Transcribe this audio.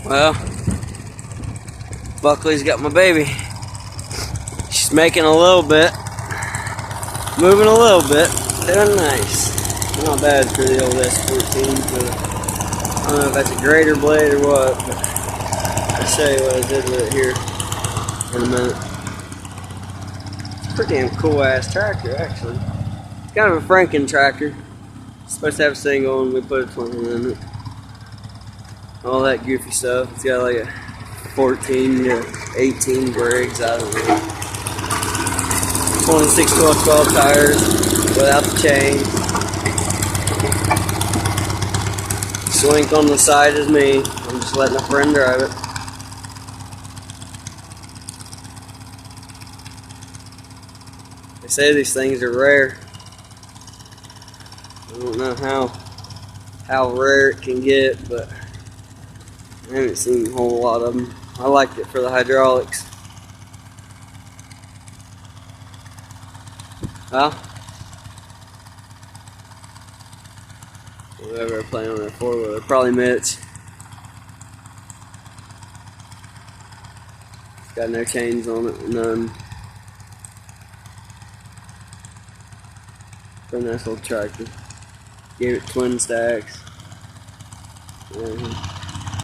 Well, Buckley's got my baby. She's making a little bit, moving a little bit, doing nice. Not bad for the old S14, but I don't know if that's a grater blade or what, but I'll show you what I did with it here in a minute. It's a pretty damn cool ass tractor, actually. It's kind of a Franken tractor. It's supposed to have a single and we put a twin in it. All that goofy stuff. It's got like a 14 to 18 brakes, I don't know. 26 12 tires without the chain. Swink on the side is me. I'm just letting a friend drive it. They say these things are rare. I don't know how rare it can get, but I haven't seen a whole lot of them. I liked it for the hydraulics. Well, whoever I play on that 4-wheeler, probably Mitch. It's got no chains on it, none. Pretty nice little tractor. Gave it twin stacks.